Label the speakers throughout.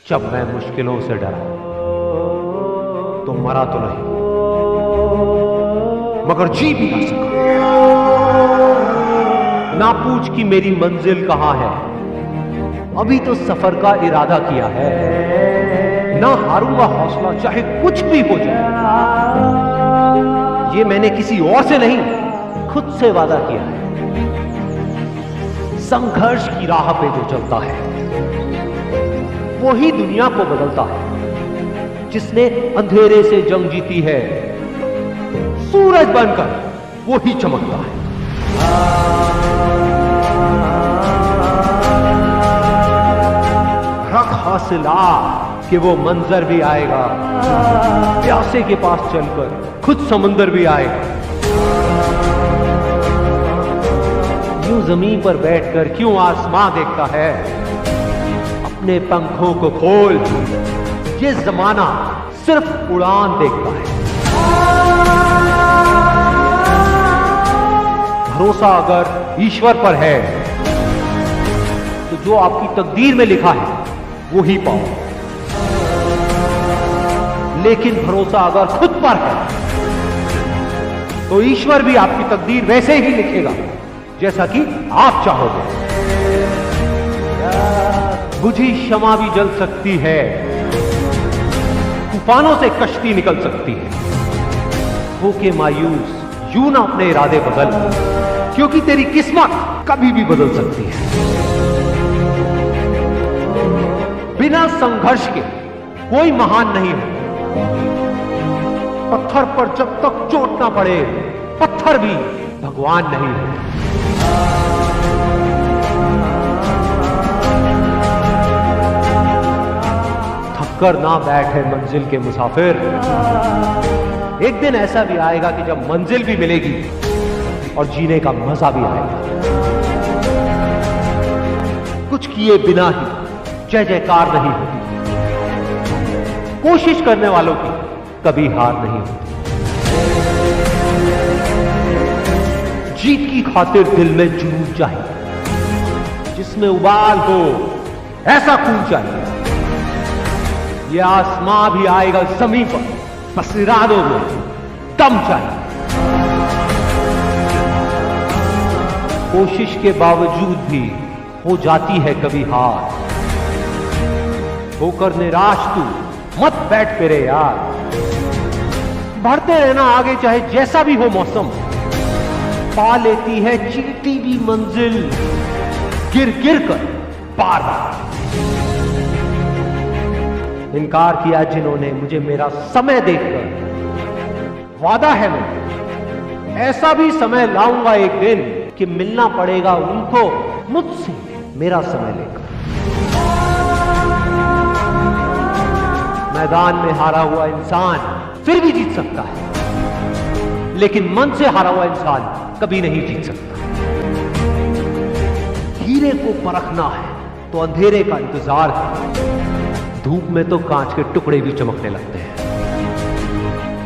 Speaker 1: जब मैं मुश्किलों से डरा तो मरा तो नहीं मगर जी भी ना सका। ना पूछ कि मेरी मंजिल कहां है, अभी तो सफर का इरादा किया है। ना हारूंगा हौसला चाहे कुछ भी हो जाए, ये मैंने किसी और से नहीं खुद से वादा किया है। संघर्ष की राह पे जो चलता है वही दुनिया को बदलता है। जिसने अंधेरे से जंग जीती है, सूरज बनकर वही चमकता है। रख हासिला कि वो मंजर भी आएगा, प्यासे के पास चलकर खुद समंदर भी आएगा। यूं जमीन पर बैठकर क्यों आसमां देखता है, अपने पंखों को खोल, ये जमाना सिर्फ उड़ान देखता है। भरोसा अगर ईश्वर पर है तो जो आपकी तकदीर में लिखा है वो ही पाओ, लेकिन भरोसा अगर खुद पर है तो ईश्वर भी आपकी तकदीर वैसे ही लिखेगा जैसा कि आप चाहोगे। बुझी शमा भी जल सकती है, तूफानों से कश्ती निकल सकती है। होके मायूस यूं ना अपने इरादे बदल, क्योंकि तेरी किस्मत कभी भी बदल सकती है। बिना संघर्ष के कोई महान नहीं है। पत्थर पर जब तक चोट ना पड़े, पत्थर भी भगवान नहीं है। थककर ना बैठे मंजिल के मुसाफिर, एक दिन ऐसा भी आएगा कि जब मंजिल भी मिलेगी और जीने का मजा भी आएगा। कुछ किए बिना ही जय जयकार नहीं होती, कोशिश करने वालों की कभी हार नहीं होती। जीत की खातिर दिल में जुनून चाहिए, जिसमें उबाल हो ऐसा खून चाहिए। ये आसमां भी आएगा जमीन पर, बस इरादों में दम चाहिए। कोशिश के बावजूद भी हो जाती है कभी हार, होकर निराश तू मत बैठ फिरे यार। बढ़ते रहना आगे चाहे जैसा भी हो मौसम, पा लेती है चींटी भी मंजिल गिर गिर कर पार। इनकार किया जिन्होंने मुझे मेरा समय देखकर, वादा है मैं ऐसा भी समय लाऊंगा एक दिन कि मिलना पड़ेगा उनको मुझसे मेरा समय लेकर। मैदान में हारा हुआ इंसान फिर भी जीत सकता है, लेकिन मन से हारा हुआ इंसान कभी नहीं जीत सकता। हीरे को परखना है तो अंधेरे का इंतजार है। धूप में तो कांच के टुकड़े भी चमकने लगते हैं।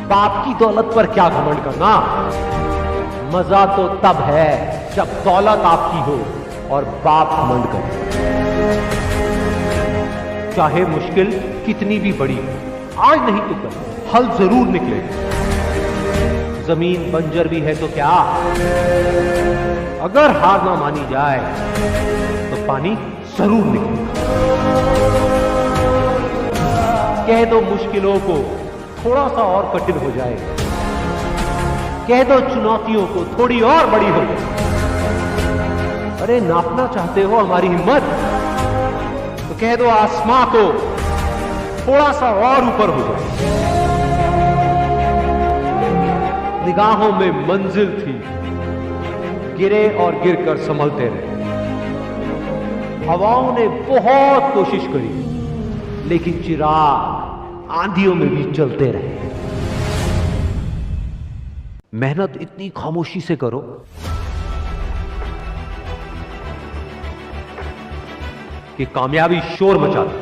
Speaker 1: बाप की दौलत पर क्या घमंड करना, मजा तो तब है जब दौलत आपकी हो और बाप घमंड करे। चाहे मुश्किल कितनी भी बड़ी हो, आज नहीं तो कल हल जरूर निकलेगा। जमीन बंजर भी है तो क्या, अगर हार ना मानी जाए तो पानी जरूर निकलेगा। कह दो मुश्किलों को थोड़ा सा और कठिन हो जाएगा, कह दो चुनौतियों को थोड़ी और बड़ी हो जाए। अरे नापना चाहते हो हमारी हिम्मत, तो कह दो आसमां को थोड़ा सा और ऊपर हो जाए। निगाहों में मंजिल थी, गिरे और गिरकर संभलते रहे। हवाओं ने बहुत कोशिश करी, लेकिन चिराग आंधियों में भी चलते रहे। मेहनत इतनी खामोशी से करो कि कामयाबी शोर मचा दे।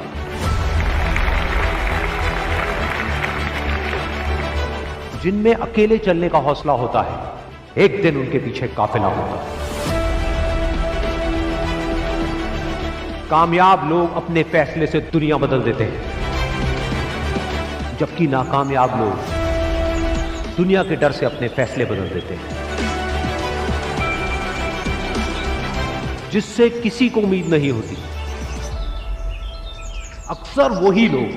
Speaker 1: जिनमें अकेले चलने का हौसला होता है, एक दिन उनके पीछे काफिला होता है। कामयाब लोग अपने फैसले से दुनिया बदल देते हैं, जबकि नाकामयाब लोग दुनिया के डर से अपने फैसले बदल देते हैं। जिससे किसी को उम्मीद नहीं होती, अक्सर वही लोग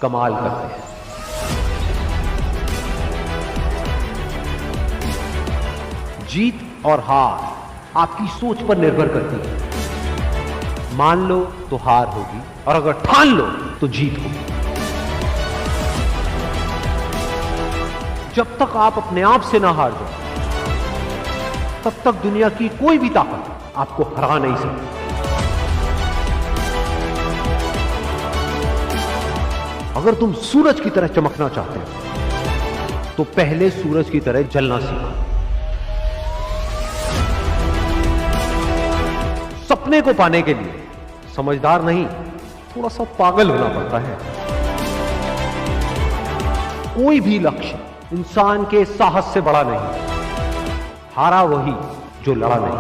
Speaker 1: कमाल करते हैं। जीत और हार आपकी सोच पर निर्भर करती है। मान लो तो हार होगी, और अगर ठान लो तो जीत होगी। जब तक आप अपने आप से ना हार जाओ, तब तक दुनिया की कोई भी ताकत आपको हरा नहीं सकती। अगर तुम सूरज की तरह चमकना चाहते हो, तो पहले सूरज की तरह जलना सीखो। सपने को पाने के लिए समझदार नहीं, थोड़ा सा पागल होना पड़ता है। कोई भी लक्ष्य इंसान के साहस से बड़ा नहीं। हारा वही जो लड़ा नहीं।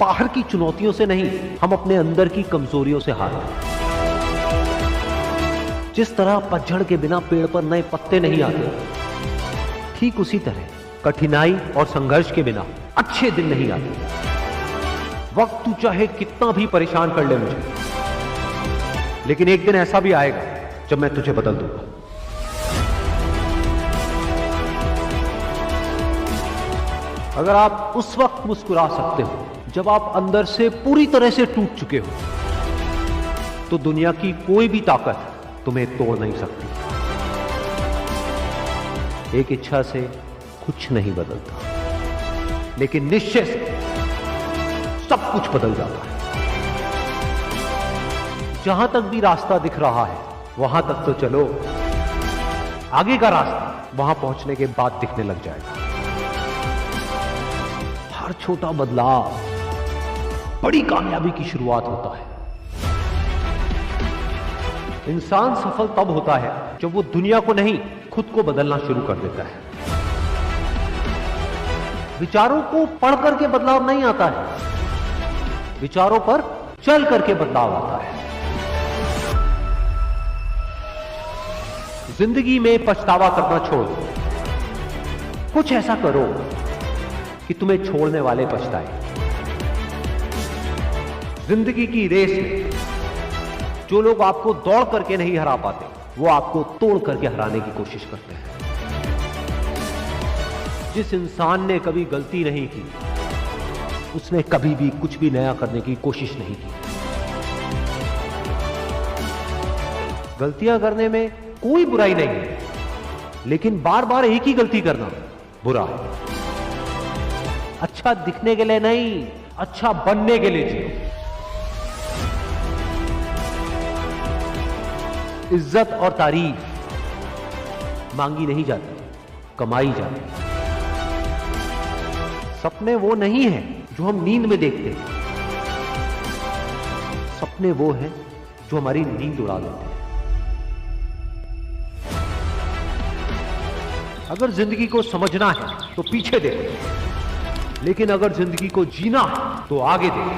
Speaker 1: बाहर की चुनौतियों से नहीं, हम अपने अंदर की कमजोरियों से हारते हैं। जिस तरह पतझड़ के बिना पेड़ पर नए पत्ते नहीं आते, ठीक उसी तरह कठिनाई और संघर्ष के बिना अच्छे दिन नहीं आते। वक्त तू चाहे कितना भी परेशान कर ले मुझे, लेकिन एक दिन ऐसा भी आएगा जब मैं तुझे बदल दूंगा। अगर आप उस वक्त मुस्कुरा सकते हो जब आप अंदर से पूरी तरह से टूट चुके हो, तो दुनिया की कोई भी ताकत तुम्हें तोड़ नहीं सकती। एक इच्छा से कुछ नहीं बदलता, लेकिन निश्चय से सब कुछ बदल जाता है। जहां तक भी रास्ता दिख रहा है वहां तक तो चलो, आगे का रास्ता वहां पहुंचने के बाद दिखने लग जाएगा। हर छोटा बदलाव बड़ी कामयाबी की शुरुआत होता है। इंसान सफल तब होता है जब वो दुनिया को नहीं, खुद को बदलना शुरू कर देता है। विचारों को पढ़ करके बदलाव नहीं आता है, विचारों पर चल करके बदलाव आता है। जिंदगी में पछतावा करना छोड़ दो। कुछ ऐसा करो कि तुम्हें छोड़ने वाले पछताए। जिंदगी की रेस में जो लोग आपको दौड़ करके नहीं हरा पाते, वो आपको तोड़ करके हराने की कोशिश करते हैं। जिस इंसान ने कभी गलती नहीं की, उसने कभी भी कुछ भी नया करने की कोशिश नहीं की। गलतियां करने में कोई बुराई नहीं है, लेकिन बार बार एक ही गलती करना बुरा है। अच्छा दिखने के लिए नहीं, अच्छा बनने के लिए जियो। इज्जत और तारीफ मांगी नहीं जाती, कमाई जाती। सपने वो नहीं है जो हम नींद में देखते हैं, सपने वो हैं जो हमारी नींद उड़ा देते हैं। अगर जिंदगी को समझना है तो पीछे देखो, लेकिन अगर जिंदगी को जीना है तो आगे देखो।